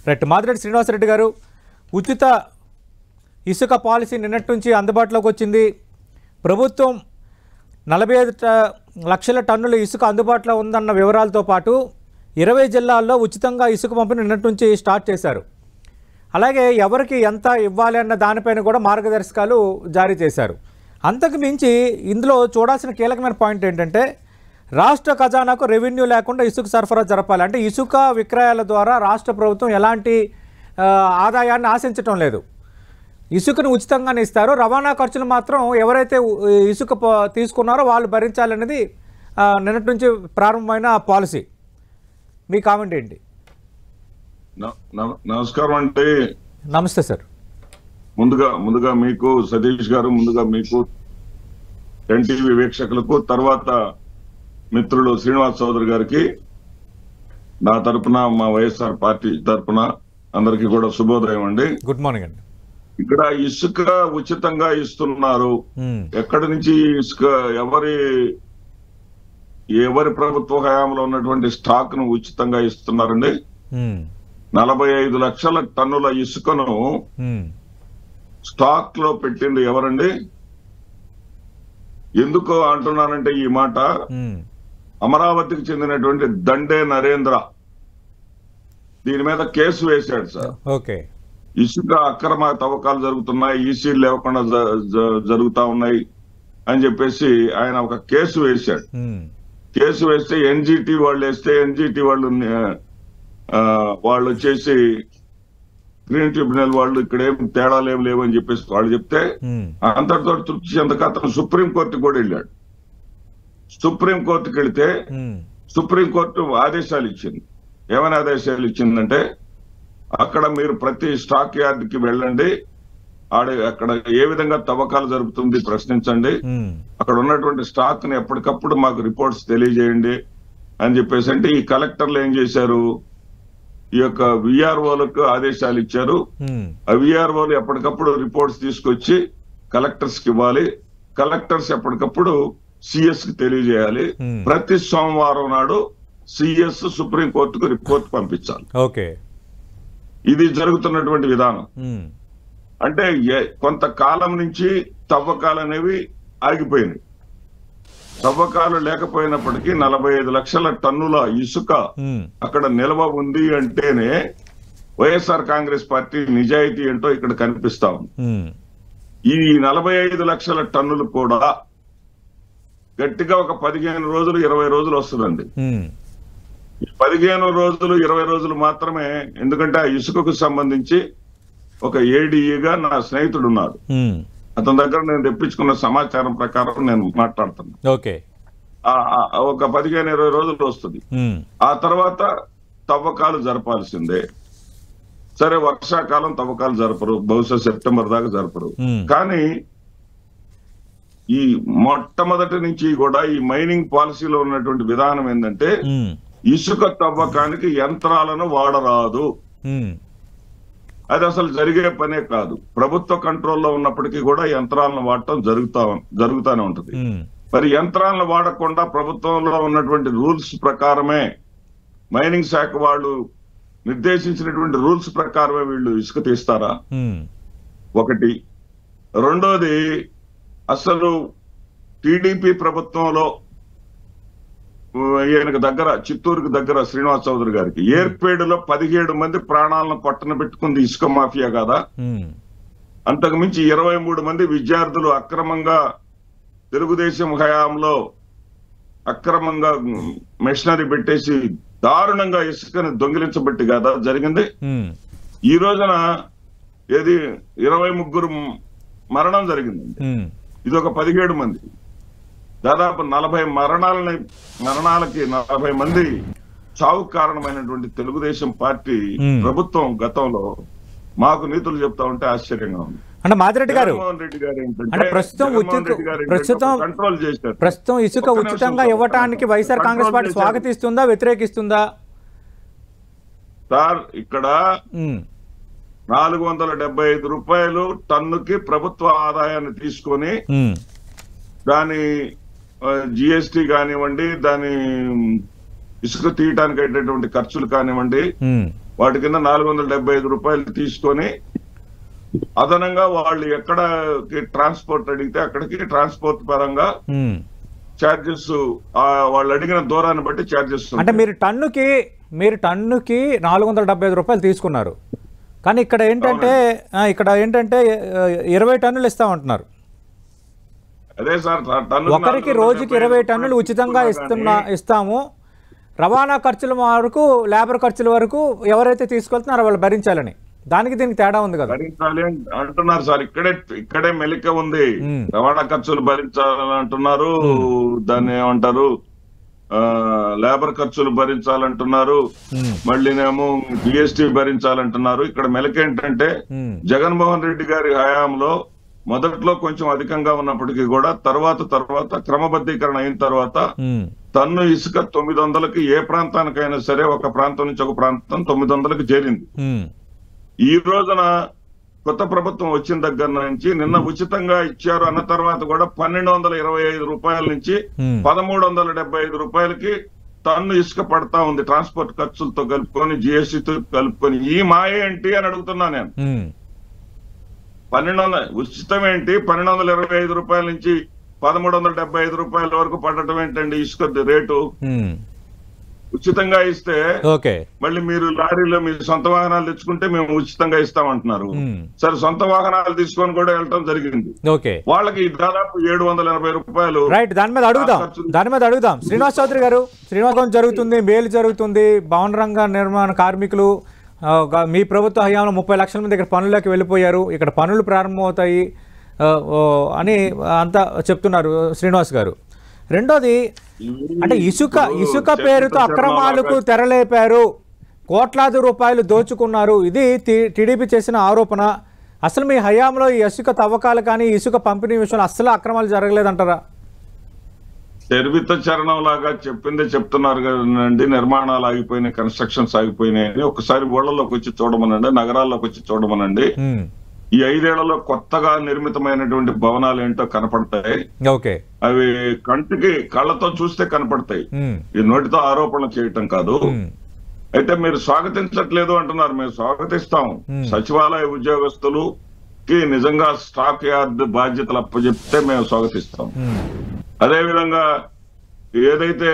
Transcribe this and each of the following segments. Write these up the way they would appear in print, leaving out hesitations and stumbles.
Right. Madireddy Srinivasa Reddy గారు, ఉచిత ఇసుక పాలసీ నిన్నటి నుంచి అందుబాటులోకి వచ్చింది. ప్రభుత్వం 45 లక్షల టన్నుల ఇసుక అందుబాటులో ఉందన్న వివరాలతో పాటు 20 జిల్లాల్లో ఉచితంగా ఇసుక పంపిణీ నిన్నటి నుంచి స్టార్ట్ చేశారు. అలాగే ఎవరికి ఎంత ఇవ్వాలి అన్న దానిపైన కూడా మార్గదర్శకాలు జారీ చేశారు. అంతకు మించి ఇందులో చూడాల్సిన కీలకమైన పాయింట్ ఏంటంటే రాష్ట్ర ఖజానాకు రెవెన్యూ లేకుండా ఇసుక సరఫరా జరపాలి. అంటే ఇసుక విక్రయాల ద్వారా రాష్ట్ర ప్రభుత్వం ఎలాంటి ఆదాయాన్ని ఆశించటం లేదు. ఇసుకను ఉచితంగానే ఇస్తారు, రవాణా ఖర్చులు మాత్రం ఎవరైతే ఇసుక తీసుకున్నారో వాళ్ళు భరించాలనేది నిన్నటి నుంచి ప్రారంభమైన పాలసీ. మీ కామెంట్ ఏంటి? నమస్కారం అండి. నమస్తే సార్. ముందుగా మీకు సతీష్ గారు, ముందుగా మీకు ఎన్టీవీ వీక్షకులకు, తర్వాత మిత్రులు శ్రీనివాస్ చౌదరి గారికి నా తరపున, మా వైఎస్ఆర్ పార్టీ తరపున అందరికీ కూడా శుభోదయం అండి. గుడ్ మార్నింగ్ అండి. ఇక్కడ ఇసుక ఉచితంగా ఇస్తున్నారు. ఎక్కడి నుంచి ఇసుక, ఎవరి ప్రభుత్వ హయాంలో ఉన్నటువంటి స్టాక్ ను ఉచితంగా ఇస్తున్నారండి? 45 లక్షల టన్నుల ఇసుకను స్టాక్ లో పెట్టింది ఎవరండి? ఎందుకు అంటున్నానంటే ఈ మాట, అమరావతికి చెందినటువంటి దండే నరేంద్ర దీని మీద కేసు వేశాడు సార్. ఓకే. ఇసుక అక్రమ తవ్వకాలు జరుగుతున్నాయి, ఈసీలు లేకుండా జరుగుతా ఉన్నాయి అని చెప్పేసి ఆయన ఒక కేసు వేశాడు. కేసు వేస్తే ఎన్జిటి వాళ్ళు వేస్తే, ఎన్జిటి వాళ్ళు వచ్చేసి గ్రీన్ ట్రిబ్యునల్ వాళ్ళు ఇక్కడ ఏం తేడాలు ఏం లేవు అని చెప్పేసి వాళ్ళు చెప్తే అంతటితో తృప్తి చెందక అతను సుప్రీంకోర్టుకు కూడా వెళ్ళాడు. సుప్రీంకోర్టుకి వెళితే సుప్రీంకోర్టు ఆదేశాలు ఇచ్చింది. ఏమైనా ఆదేశాలు ఇచ్చిందంటే, అక్కడ మీరు ప్రతి స్టాక్ యార్డ్కి వెళ్ళండి, అక్కడ ఏ విధంగా తవ్వకాలు జరుగుతుంది ప్రశ్నించండి, అక్కడ ఉన్నటువంటి స్టాక్ ని ఎప్పటికప్పుడు మాకు రిపోర్ట్స్ తెలియజేయండి అని చెప్పేసి. అంటే ఈ కలెక్టర్లు ఏం చేశారు, ఈ యొక్క విఆర్ఓలకు ఆదేశాలు ఇచ్చారు. ఆ విఆర్ఓలు ఎప్పటికప్పుడు రిపోర్ట్స్ తీసుకొచ్చి కలెక్టర్స్ కి ఇవ్వాలి, కలెక్టర్స్ ఎప్పటికప్పుడు సిఎస్ కి తెలియజేయాలి. ప్రతి సోమవారం నాడు సిఎస్ సుప్రీంకోర్టుకు రిపోర్ట్ పంపించాలి. ఓకే. ఇది జరుగుతున్నటువంటి విధానం. అంటే కొంతకాలం నుంచి తవ్వకాలు అనేవి ఆగిపోయినాయి. తవ్వకాలు లేకపోయినప్పటికీ 45 లక్షల టన్నుల ఇసుక అక్కడ నిల్వ ఉంది అంటేనే వైఎస్ఆర్ కాంగ్రెస్ పార్టీ నిజాయితీ ఏంటో ఇక్కడ కనిపిస్తా ఉంది. ఈ 45 లక్షల టన్నులు కూడా గట్టిగా ఒక 15 రోజులు 20 రోజులు వస్తుందండి. 15 రోజులు 20 రోజులు మాత్రమే. ఎందుకంటే ఆ ఇసుకకు సంబంధించి ఒక ఏడీఈగా నా స్నేహితుడు ఉన్నాడు. అతని దగ్గర నేను తెప్పించుకున్న సమాచారం ప్రకారం నేను మాట్లాడుతున్నాను. ఓకే. ఒక 15-20 రోజులు వస్తుంది. ఆ తర్వాత తవ్వకాలు జరపాల్సిందే. సరే, వర్షాకాలం తవ్వకాలు జరపరు, బహుశా సెప్టెంబర్ దాకా జరపరు. కానీ ఈ మొట్టమొదటి నుంచి కూడా ఈ మైనింగ్ పాలసీలో ఉన్నటువంటి విధానం ఏంటంటే, ఇసుక తవ్వకానికి యంత్రాలను వాడరాదు. అది అసలు జరిగే పనే కాదు. ప్రభుత్వ కంట్రోల్లో ఉన్నప్పటికీ కూడా యంత్రాలను వాడటం జరుగుతానే ఉంటుంది. మరి యంత్రాలను వాడకుండా ప్రభుత్వంలో ఉన్నటువంటి రూల్స్ ప్రకారమే, మైనింగ్ శాఖ వాళ్ళు నిర్దేశించినటువంటి రూల్స్ ప్రకారమే వీళ్ళు ఇసుక తీస్తారా? ఒకటి. రెండోది, అసలు టీడీపీ ప్రభుత్వంలో ఈయనకు దగ్గర, చిత్తూరుకు దగ్గర శ్రీనివాస్ చౌదరి గారికి ఏర్పేడులో 17 మంది ప్రాణాలను పట్టన పెట్టుకుంది ఇసుక మాఫియా కాదా? అంతకు మించి 23 మంది విద్యార్థులు అక్రమంగా తెలుగుదేశం హయాంలో అక్రమంగా మెషినరీ పెట్టేసి దారుణంగా ఇసుకని దొంగిలించబట్టి కదా జరిగింది. ఈ రోజున 23 మరణం జరిగిందండి. ఇది ఒక 17 మంది, దాదాపు 40 మరణాలకి 40 మంది చావుకు కారణమైనటువంటి తెలుగుదేశం పార్టీ ప్రభుత్వం గతంలో మాకు నీతులు చెప్తా ఉంటే ఆశ్చర్యంగా ఉంది. అంటే మాదిరెడ్డి గారు, అంటే ప్రస్తుతం కంట్రోల్ చేశారు. ప్రస్తుతం ఇసుక ఉచితంగా ఇవ్వటానికి వైఎస్ఆర్ కాంగ్రెస్ పార్టీ స్వాగతిస్తుందా, వ్యతిరేకిస్తుందా? సార్, ఇక్కడ 475 రూపాయలు టన్నుకి ప్రభుత్వ ఆదాయాన్ని తీసుకొని దాని జిఎస్టీ కానివ్వండి, దాని ఇసుక తీయటానికి అయ్యేటటువంటి ఖర్చులు కానివ్వండి, వాటి కింద 475 రూపాయలు తీసుకొని అదనంగా వాళ్ళు ఎక్కడ ట్రాన్స్పోర్ట్ అడిగితే అక్కడికి ట్రాన్స్పోర్ట్ పరంగా ఛార్జెస్ వాళ్ళు అడిగిన దూరాన్ని బట్టి ఛార్జెస్. అంటే మీరు టన్నుకి 475 రూపాయలు తీసుకున్నారు, కానీ ఇక్కడ ఏంటంటే 20 టన్నులు ఇస్తామంటున్నారు. అదే సార్, ఒకరికి రోజుకి 20 టన్నులు ఉచితంగా ఇస్తాము. రవాణా ఖర్చుల వరకు, లేబర్ ఖర్చుల వరకు ఎవరైతే తీసుకెళ్తున్నారో వాళ్ళు భరించాలని. దానికి దీనికి తేడా ఉంది కదా. భరించాలి అంటున్నారు సార్, ఇక్కడే మెలిక ఉంది. రవాణా ఖర్చులు భరించాలని అంటున్నారు, దాన్ని ఏమంటారు, లేబర్ ఖర్చులు భరించాలంటున్నారు, మళ్ళీనేమో జిఎస్టీ భరించాలంటున్నారు. ఇక్కడ మెలిక ఏంటంటే జగన్మోహన్ రెడ్డి గారి హయాంలో మొదట్లో కొంచెం అధికంగా ఉన్నప్పటికీ కూడా తర్వాత క్రమబద్ధీకరణ అయిన తర్వాత టన్ను ఇసుక 900కి ఏ ప్రాంతానికైనా సరే, ఒక ప్రాంతం నుంచి ఒక ప్రాంతం 900కి చేరింది. ఈ రోజున కొత్త ప్రభుత్వం వచ్చిన దగ్గర నుంచి నిన్న ఉచితంగా ఇచ్చారు అన్న తర్వాత కూడా 1225 రూపాయల నుంచి 1375 రూపాయలకి టన్ను ఇసుక పడతా ఉంది, ట్రాన్స్పోర్ట్ ఖర్చులతో కలుపుకొని, జిఎస్టీతో కలుపుకొని. ఈ మాయ ఏంటి అని అడుగుతున్నా నేను. 1200 ఉచితం ఏంటి, 1225 రూపాయల నుంచి 1375 రూపాయల వరకు పడటం ఏంటండి ఇసుక రేటు? ఉచితంగా ఇస్తే మళ్ళీ మీరు లారీలో మీ సొంత వాహనాలు తెచ్చుకుంటే మేము ఉచితంగా ఇస్తామంటున్నారు. సరే, సొంత వాహనాలు తీసుకొని కూడా వెళ్ళటం జరిగింది. వాళ్ళకి దాదాపు 780 రూపాయలు. రైట్, దాని మీద అడుగుదాం శ్రీనివాస్ చౌదరి గారు. శ్రీనివాసం జరుగుతుంది, మేలు జరుగుతుంది. భవన రంగ నిర్మాణ కార్మికులు మీ ప్రభుత్వ హయాంలో 30 లక్షల మంది ఇక్కడ పనుల్లోకి వెళ్ళిపోయారు, ఇక్కడ పనులు ప్రారంభమవుతాయి అని అంతా చెప్తున్నారు శ్రీనివాస్ గారు. రెండోది అంటే ఇసుక పేరుతో అక్రమాలకు తెరలేపారు, కోట్లాది రూపాయలు దోచుకున్నారు. ఇది టీడీపీ చేసిన ఆరోపణ. అసలు మీ హయాంలో ఈ ఇసుక తవ్వకాలు కానీ ఇసుక పంపిణీ విషయంలో అసలు అక్రమాలు జరగలేదంటారా? చరివిత చరణం లాగా చెప్తున్నారు కదండి. నిర్మాణాలు ఆగిపోయినాయి, కన్స్ట్రక్షన్స్ ఆగిపోయినాయి. ఒకసారి ఊళ్ళలోకి వచ్చి చూడమనండి, నగరాల్లోకి వచ్చి చూడమనండి. ఈ 5 ఏళ్లలో కొత్తగా నిర్మితమైనటువంటి భవనాలు ఏంటో కనపడతాయి. అవి కళ్ళతో చూస్తే కనపడతాయి, ఈ నోటితో ఆరోపణలు చేయటం కాదు. అయితే మీరు స్వాగతించట్లేదు అంటున్నారు, మేము స్వాగతిస్తాం. సచివాలయ ఉద్యోగస్తులకి నిజంగా స్టాక్ యార్డ్ బాధ్యతలు అప్పచెప్తే మేము స్వాగతిస్తాం. అదే విధంగా ఏదైతే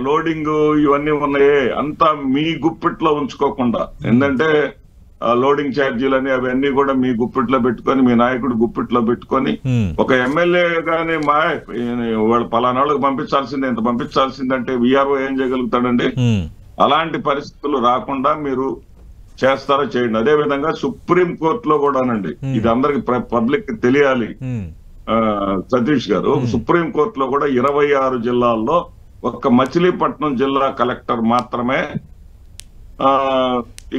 లోడింగ్ ఇవన్నీ ఉన్నాయే అంతా మీ గుప్పిట్లో ఉంచుకోకుండా, ఏంటంటే లోడింగ్ ఛార్జీలని అవన్నీ కూడా మీ గుప్పిట్లో పెట్టుకొని, మీ నాయకుడు గుప్పిట్లో పెట్టుకొని, ఒక ఎమ్మెల్యే గాని వాళ్ళు పలానాళ్ళకి పంపించాల్సిందే, ఇంత పంపించాల్సిందంటే విఆర్ఓ ఏం చేయగలుగుతాడండి? అలాంటి పరిస్థితులు రాకుండా మీరు చేస్తారో చేయండి. అదే విధంగా సుప్రీం కోర్టులో కూడానండి, ఇది అందరికి పబ్లిక్ తెలియాలి సతీష్ గారు, సుప్రీం కోర్టులో కూడా 26 జిల్లాల్లో ఒక్క మచిలీపట్నం జిల్లా కలెక్టర్ మాత్రమే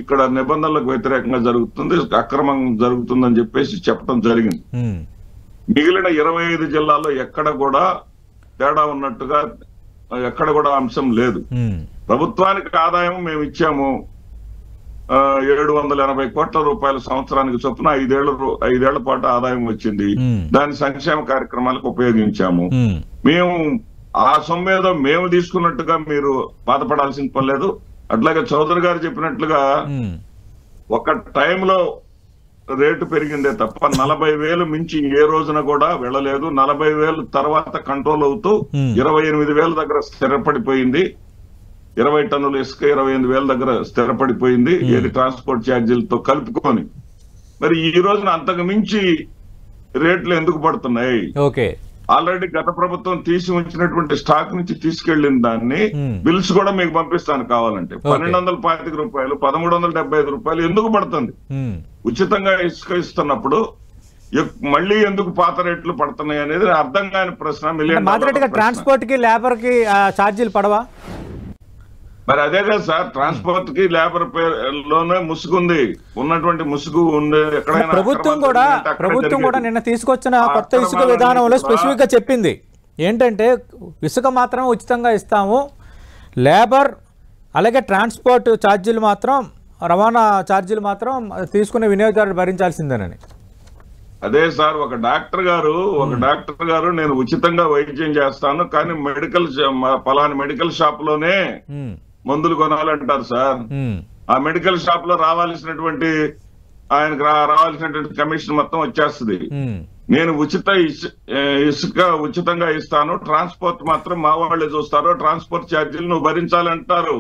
ఇక్కడ నిబంధనలకు వ్యతిరేకంగా జరుగుతుంది, అక్రమం జరుగుతుందని చెప్పేసి చెప్పడం జరిగింది. మిగిలిన 25 జిల్లాల్లో ఎక్కడ కూడా తేడా ఉన్నట్టుగా ఎక్కడ కూడా అంశం లేదు. ప్రభుత్వానికి ఆదాయం మేము ఇచ్చాము 780 కోట్ల రూపాయల సంవత్సరానికి చొప్పున 5 ఏళ్ల పాటు ఆదాయం వచ్చింది. దాని సంక్షేమ కార్యక్రమాలకు ఉపయోగించాము. మేము ఆ సొమ్మేదో మేము తీసుకున్నట్టుగా మీరు బాధపడాల్సిన పని లేదు. అట్లాగే చౌదరి గారు చెప్పినట్లుగా ఒక టైంలో రేటు పెరిగిందే తప్ప 40,000 మించి ఏ రోజున కూడా వెళ్ళలేదు. 40,000 తర్వాత కంట్రోల్ అవుతూ 28,000 దగ్గర స్థిరపడిపోయింది. 20 టన్నుల ఇసుక 28,000 దగ్గర స్థిరపడిపోయింది, ఏది ట్రాన్స్పోర్ట్ ఛార్జీలతో కలుపుకొని. మరి ఈ రోజున అంతకు మించి రేట్లు ఎందుకు పడుతున్నాయి? ఆల్రెడీ గత ప్రభుత్వం తీసి ఉంచినటువంటి స్టాక్ నుంచి తీసుకెళ్లిన దాన్ని బిల్స్ కూడా మీకు పంపిస్తాను కావాలంటే. 1,225 రూపాయలు, 1,375 రూపాయలు ఎందుకు పడుతుంది? ఉచితంగా ఇసుక ఇస్తున్నప్పుడు మళ్ళీ ఎందుకు పాత రేట్లు పడుతున్నాయి అనేది అర్థం కాని ప్రశ్న. ట్రాన్స్పోర్ట్ కి లేబర్ కి ఛార్జీలు పడవా? మరి అదే కదా సార్, ట్రాన్స్పోర్ట్ కి లేబర్ లోనే ముసుగుంది, ఉన్నటువంటి ముసుగు ఉంది. ఎక్కడైనా ప్రభుత్వం కూడా నిన్న తీసుకొచ్చిన కొత్త ఇసుక విధానంలో స్పెసిఫిక్ గా చెప్పింది ఏంటంటే ఇసుక మాత్రం ఉచితంగా ఇస్తాము, లేబర్ అలాగే ట్రాన్స్పోర్ట్ ఛార్జీలు మాత్రం, రవాణా ఛార్జీలు మాత్రం తీసుకునే వినియోగదారుడు భరించాల్సిందేనని. అదే సార్, ఒక డాక్టర్ గారు నేను ఉచితంగా వైద్యం చేస్తాను కానీ పలానా మెడికల్ షాప్ లోనే మందులు కొనాలంటారు సార్. ఆ మెడికల్ షాప్ లో రావాల్సినటువంటి ఆయనకు రావాల్సినటువంటి కమిషన్ మొత్తం వచ్చేస్తుంది. నేను ఇసుక ఉచితంగా ఇస్తాను, ట్రాన్స్పోర్ట్ మాత్రం మా వాళ్ళే చూస్తారు, ట్రాన్స్పోర్ట్ ఛార్జీలు నువ్వు భరించాలంటారు.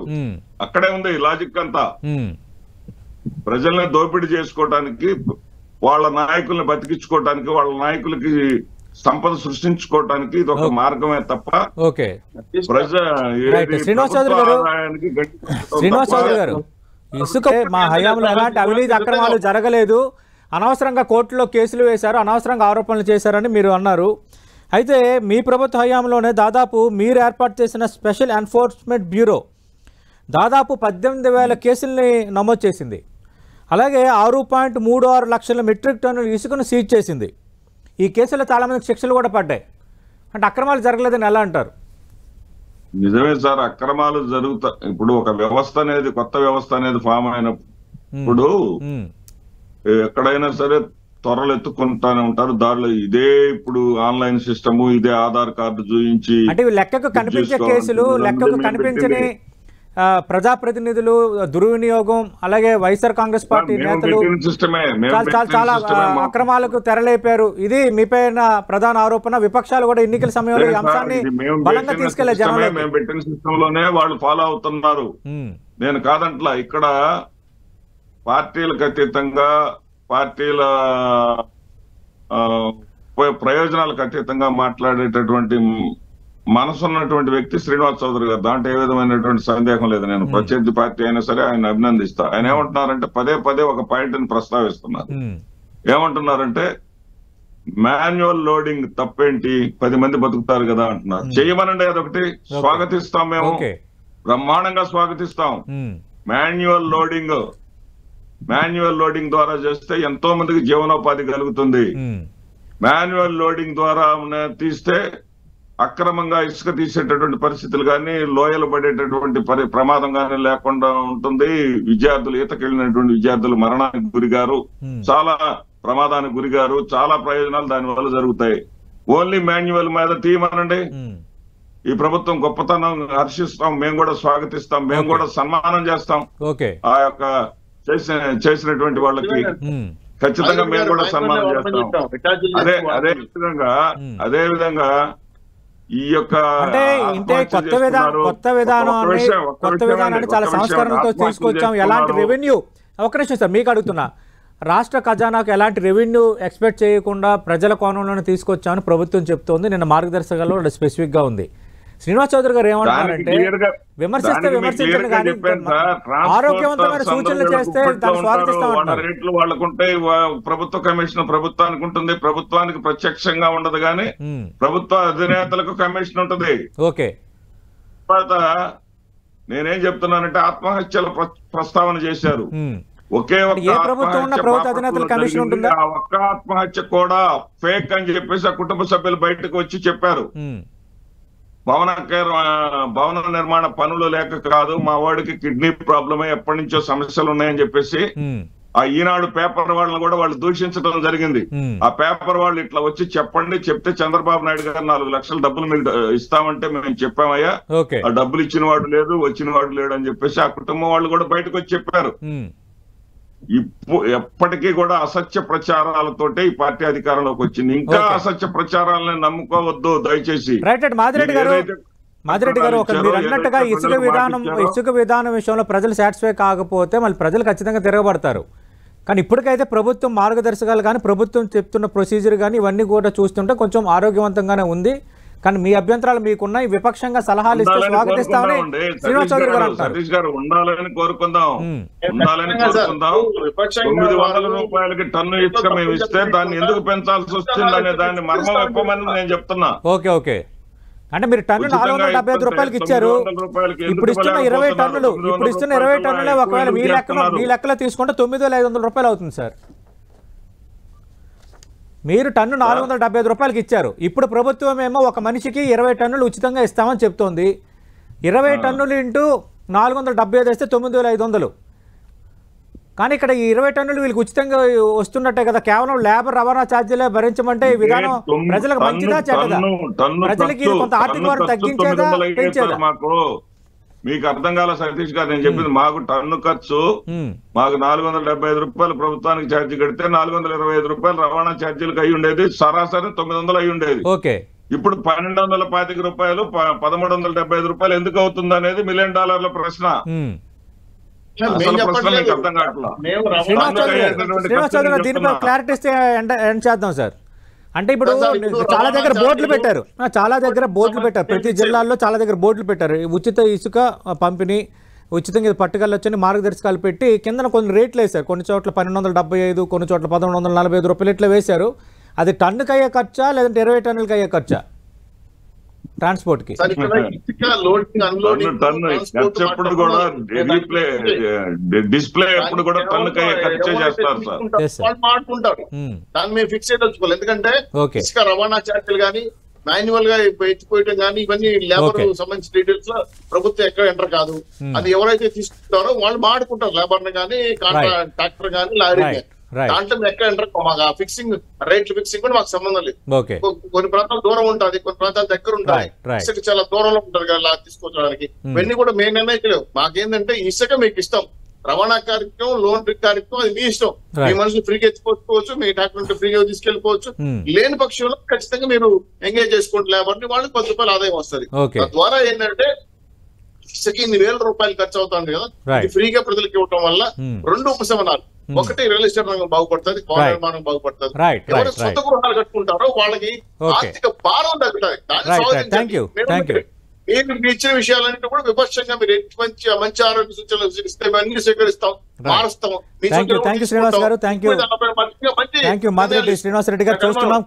అక్కడే ఉంది లాజిక్ అంతా. ప్రజల్ని దోపిడీ చేసుకోవడానికి, వాళ్ళ నాయకుల్ని బతికించుకోవడానికి, వాళ్ళ నాయకులకి సంపద సృష్టించుకోవడానికి ఇది ఒక మార్గమే తప్ప శ్రీనివాస్ చౌదరి గారు ఇసుక మా హయాంలో ఎలాంటి అవినీతి అక్రమాలు జరగలేదు, అనవసరంగా కోర్టులో కేసులు వేశారు, అనవసరంగా ఆరోపణలు చేశారని మీరు అన్నారు. అయితే మీ ప్రభుత్వ హయాంలోనే దాదాపు మీరు ఏర్పాటు చేసిన స్పెషల్ ఎన్ఫోర్స్మెంట్ బ్యూరో దాదాపు 18,000 కేసుల్ని నమోదు చేసింది. అలాగే 6.36 లక్షల మెట్రిక్ టన్నుల ఇసుకను సీజ్ చేసింది. ఈ కేసులో చాలామందికి శిక్షలు కూడా పడ్డాయి. అంటే అక్రమాలు జరగలేదని ఎలా అంటారు? నిజమే సార్, అక్రమాలు జరుగుతాయి. ఇప్పుడు ఒక వ్యవస్థ అనేది, కొత్త వ్యవస్థ అనేది ఫామ్ అయినప్పుడు ఎక్కడైనా సరే త్వరలు ఎత్తుకుంటానే ఉంటారు. దారిలో ఇదే ఇప్పుడు ఆన్లైన్ సిస్టమ్, ఇదే ఆధార్ కార్డు చూపించి అంటే లెక్కకు కనిపించే కేసులు, లెక్కకు కనిపించని ప్రజాప్రతినిధులు దుర్వినియోగం, అలాగే వైఎస్ఆర్ కాంగ్రెస్ పార్టీ నేతలు చాలా అక్రమాలకు తెరలేపారు. ఇది మీపైన ప్రధాన ఆరోపణ. విపక్షాలు కూడా ఎన్నికల సమయంలో ఈ అంశాన్ని బలంగా తీసుకెళ్లే జనంలో మేము పెట్టిన సిస్టమ్ లోనే వాళ్ళు ఫాలో అవుతున్నారు. నేను కాదంట్లా. ఇక్కడ పార్టీలకు అతీతంగా, పార్టీల ప్రయోజనాలకు అతీతంగా మాట్లాడేటటువంటి మనసున్నటువంటి వ్యక్తి శ్రీనివాస్ చౌదరి గారు. దాంట్లో ఏ విధమైనటువంటి సందేహం లేదు. నేను ప్రత్యర్థి పార్టీ అయినా సరే ఆయన అభినందిస్తా. ఆయన ఏమంటున్నారంటే పదే ఒక పాయింట్ ని ప్రస్తావిస్తున్నారు. ఏమంటున్నారంటే మాన్యువల్ లోడింగ్ తప్పేంటి, 10 మంది బతుకుతారు కదా అంటున్నారు. చేయమనండి, అదొకటి స్వాగతిస్తాం, మేము బ్రహ్మాండంగా స్వాగతిస్తాం. మాన్యువల్ లోడింగ్ ద్వారా చేస్తే ఎంతో మందికి జీవనోపాధి కలుగుతుంది. మాన్యువల్ లోడింగ్ ద్వారా తీస్తే అక్రమంగా ఇసుక తీసేటటువంటి పరిస్థితులు కానీ, లోయలు పడేటటువంటి ప్రమాదం కానీ లేకుండా ఉంటుంది. విద్యార్థులు, ఈతకెళ్ళినటువంటి విద్యార్థులు మరణానికి గురిగారు, చాలా ప్రమాదానికి గురిగారు. చాలా ప్రయోజనాలు దాని వల్ల జరుగుతాయి. ఓన్లీ మాన్యువల్ మీద తీయమనండి. ఈ ప్రభుత్వం గొప్పతనం హర్షిస్తాం, మేము కూడా స్వాగతిస్తాం, మేము కూడా సన్మానం చేస్తాం. ఆ యొక్క చేసినటువంటి వాళ్ళకి ఖచ్చితంగా మేము కూడా సన్మానం చేస్తాం. అదే విధంగా ఈ యొక్క కొత్త విధానాన్ని చాలా సంస్కరణలతో తీసుకొచ్చాం. ఎలాంటి రెవెన్యూ, ఒక నిమిషం సార్ మీకు అడుగుతున్నా, రాష్ట్ర ఖజానాకు ఎలాంటి రెవెన్యూ ఎక్స్పెక్ట్ చేయకుండా ప్రజల కోణంలోనే తీసుకొచ్చామని ప్రభుత్వం చెప్తోంది. నిన్న మార్గదర్శకాల్లో స్పెసిఫిక్ గా ఉంది. శ్రీనివాస్ చౌదరి గారు ఏమంటారంటే విమర్శిస్తే విమర్శించండి కానీ ఆరోగ్యవంతమైన సూచనలు చేస్తే దాన్ని స్వాగతిస్తామంటున్నారు. రేట్లు వాళ్ళకుంటాయి, ప్రభుత్వ కమిషన్ ప్రభుత్వానికి ఉంటుంది, ప్రభుత్వానికి ప్రత్యక్షంగా ఉండదు కానీ ప్రభుత్వ అధినేతలకు కమిషన్ ఉంటుంది. ఓకే, తర్వాత నేనేం చెప్తున్నానంటే ఆత్మహత్యల ప్రస్తావన చేశారు. ఒకే ఒక్క ఆత్మహత్య కూడా ఫేక్ అని చెప్పేసి ఆ కుటుంబ సభ్యులు బయటకు వచ్చి చెప్పారు. భవన నిర్మాణ పనులు లేక కాదు, మా వాడికి కిడ్నీ ప్రాబ్లమే, ఎప్పటి నుంచో సమస్యలు ఉన్నాయని చెప్పేసి ఆ ఈనాడు పేపర్ వాళ్ళని కూడా వాళ్ళు దూషించడం జరిగింది. ఆ పేపర్ వాళ్ళు ఇట్లా వచ్చి చెప్పండి, చెప్తే చంద్రబాబు నాయుడు గారు 4 లక్షల డబ్బులు మీకు ఇస్తామంటే మేము చెప్పామయ్యా, ఆ డబ్బులు ఇచ్చిన వాడు లేదు, వచ్చిన వాడు లేడు అని చెప్పేసి ఆ కుటుంబం వాళ్ళు కూడా బయటకు వచ్చి చెప్పారు. ఎప్పటికీ కూడా అసత్య ప్రచారాలతోటే ఈ పార్టీ అధికారంలోకి వచ్చింది. ఇంకా అసత్య ప్రచారాలను నమ్ముకోవద్దు దయచేసి. మాదిరెడ్డి గారు, ఒక మీరు అన్నట్టుగా ఇసుక విధానం విషయంలో ప్రజలు సాటిస్ఫై కాకపోతే మళ్ళీ ప్రజలు ఖచ్చితంగా తిరగబడతారు. కానీ ఇప్పటికైతే ప్రభుత్వం మార్గదర్శకాలు కానీ, ప్రభుత్వం చెప్తున్న ప్రొసీజర్ కానీ ఇవన్నీ కూడా చూస్తుంటే కొంచెం ఆరోగ్యవంతంగానే ఉంది. కానీ మీ అభ్యంతరాలు మీకున్నాయి, విపక్షంగా సలహాలు ఇస్తే స్వాగతిస్తామని శ్రీనివాస్ చౌదరి గారు అంటారు. సతీష్ గారు ఉండాలని కోరుకుందాం. 900 రూపాయలకి టన్ను ఇసుక మేము ఇస్తే దాన్ని ఎందుకు పెంచాల్సి వచ్చిందనే దాన్ని మర్మం చెప్పమని నేను చెప్తున్నా. ఓకే, అంటే మీరు టన్ను 475 రూపాయలకి ఇచ్చారు, ఇప్పుడు ఇస్తున్న 20 టన్నులే ఒకవేళ మీ లెక్కలో తీసుకుంటే 9,500 రూపాయలు అవుతుంది సార్. మీరు టన్ను 475 రూపాయలకి ఇచ్చారు, ఇప్పుడు ప్రభుత్వం ఏమో ఒక మనిషికి 20 టన్నులు ఉచితంగా ఇస్తామని చెప్తోంది. 20 టన్నులు ఇంటూ 475 వేస్తే 9,500. కానీ ఇక్కడ ఈ 20 టన్నులు వీళ్ళకి ఉచితంగా వస్తున్నట్టే కదా. కేవలం లేబర్ రవాణా ఛార్జీలే భరించమంటే ఈ విధానం ప్రజలకు మంచిదా చెడ్డదా? ప్రజలకి కొంత ఆర్థిక భారం తగ్గించేదా పెంచేదా? మీకు అర్థం కాల సతీష్ గారు, నేను చెప్పింది మాకు టన్ను ఖర్చు మాకు 475 రూపాయలు ప్రభుత్వానికి ఛార్జీ కడితే 425 రూపాయలు రవాణా ఛార్జీలకు అయి ఉండేది, సరాసరి 900 అయి ఉండేది. ఓకే, ఇప్పుడు 1225 రూపాయలు 1375 రూపాయలు ఎందుకు అవుతుంది అనేది $1 మిలియన్ ప్రశ్న. అసలు ప్రశ్న మీకు అర్థం కావట్లేదు. శ్రీనివాస్ చౌదరి గారు దీనిపై క్లారిటీ ఇస్తే ఎండ్ చేద్దాం సార్. అంటే ఇప్పుడు చాలా దగ్గర బోర్డులు పెట్టారు, ప్రతి జిల్లాల్లో చాలా దగ్గర బోర్డులు పెట్టారు, ఉచిత ఇసుక పంపిణీ, ఉచితంగా ఇది పట్టుకెళ్ళొచ్చని మార్గదర్శకాలు పెట్టి కిందన కొన్ని రేట్లు వేశారు. కొన్ని చోట్ల 1275, కొన్ని చోట్ల 1145 రూపాయలు ఇట్లా వేశారు. అది టన్నుకి అయ్యే ఖర్చా లేదంటే 20 టన్నులకి అయ్యే ఖర్చా ట్రాన్స్పోర్ట్ కి? ఎప్పుడు కూడా డిస్ప్లే ఎప్పుడు కూడా టన్నుకి అయ్యే ఖర్చే చేస్తారు సార్. మాట్లాడుకుంటారు, దాన్ని మేము ఫిక్స్ చేయదలుచుకోవాలి. ఎందుకంటే ఇసుక రవాణా ఛార్జీలు కానీ మాన్యువల్ గా ఎత్తిపోయటం కానీ ఇవన్నీ లేబర్ సంబంధించిన డీటెయిల్స్ లో ప్రభుత్వం ఎక్కడ ఎంటర్ కాదు. అది ఎవరైతే తీసుకుంటారో వాళ్ళు మాడుకుంటారు, లేబర్ ని కానీ ట్రాక్టర్ కానీ లారీ కానీ. దాంట్లో ఎక్కడ ఎంటర్ మాకు ఫిక్సింగ్ రేట్లు ఫిక్సింగ్ కూడా మాకు సంబంధం లేదు. కొన్ని ప్రాంతాలు దూరం ఉంటుంది, కొన్ని ప్రాంతాలు దగ్గర ఉంటాయి, ఇసుక చాలా దూరంలో ఉంటుంది కదా తీసుకొచ్చడానికి. ఇవన్నీ కూడా మేము నిర్ణయించలేవు. మాకేంటంటే ఇసుక మీకు ఇష్టం, రవాణా కార్యక్రమం, లోన్ కార్యక్రమం అది మీ ఇష్టం. మీ మనుషులు ఫ్రీగా ఎత్తుకోవచ్చు, మీ ట్రాక్టర్ ఫ్రీగా తీసుకెళ్ళిపోవచ్చు. లేని పక్షంలో ఖచ్చితంగా మీరు ఎంగేజ్ చేసుకోండి లేబర్ ని, వాళ్ళకి 10 రూపాయలు ఆదాయం వస్తుంది. తద్వారా ఏంటంటే ఇసుక ఇన్ని వేల రూపాయలు ఖర్చు అవుతుంది కదా, ఫ్రీగా ప్రజలకు ఇవ్వడం వల్ల 2 ఉపశమనాలు. ఒకటి రియల్ ఎస్టేట్ రంగం బాగుపడుతుంది, భవన నిర్మాణం బాగుపడుతుంది. ఎవరు సొంత గృహాలు కట్టుకుంటారో వాళ్ళకి ఆర్థిక భారం తగ్గుతుంది. మీరు ఇచ్చిన విషయాలన్నింటి కూడా విపక్షంగా మీరు మంచి ఆరోగ్య సూచనలు ఇస్తే అన్ని స్వీకరిస్తాం, మారుస్తాం. శ్రీనివాస్ గారు, థ్యాంక్ యూ. శ్రీనివాస్ రెడ్డి గారు చూస్తున్నాం.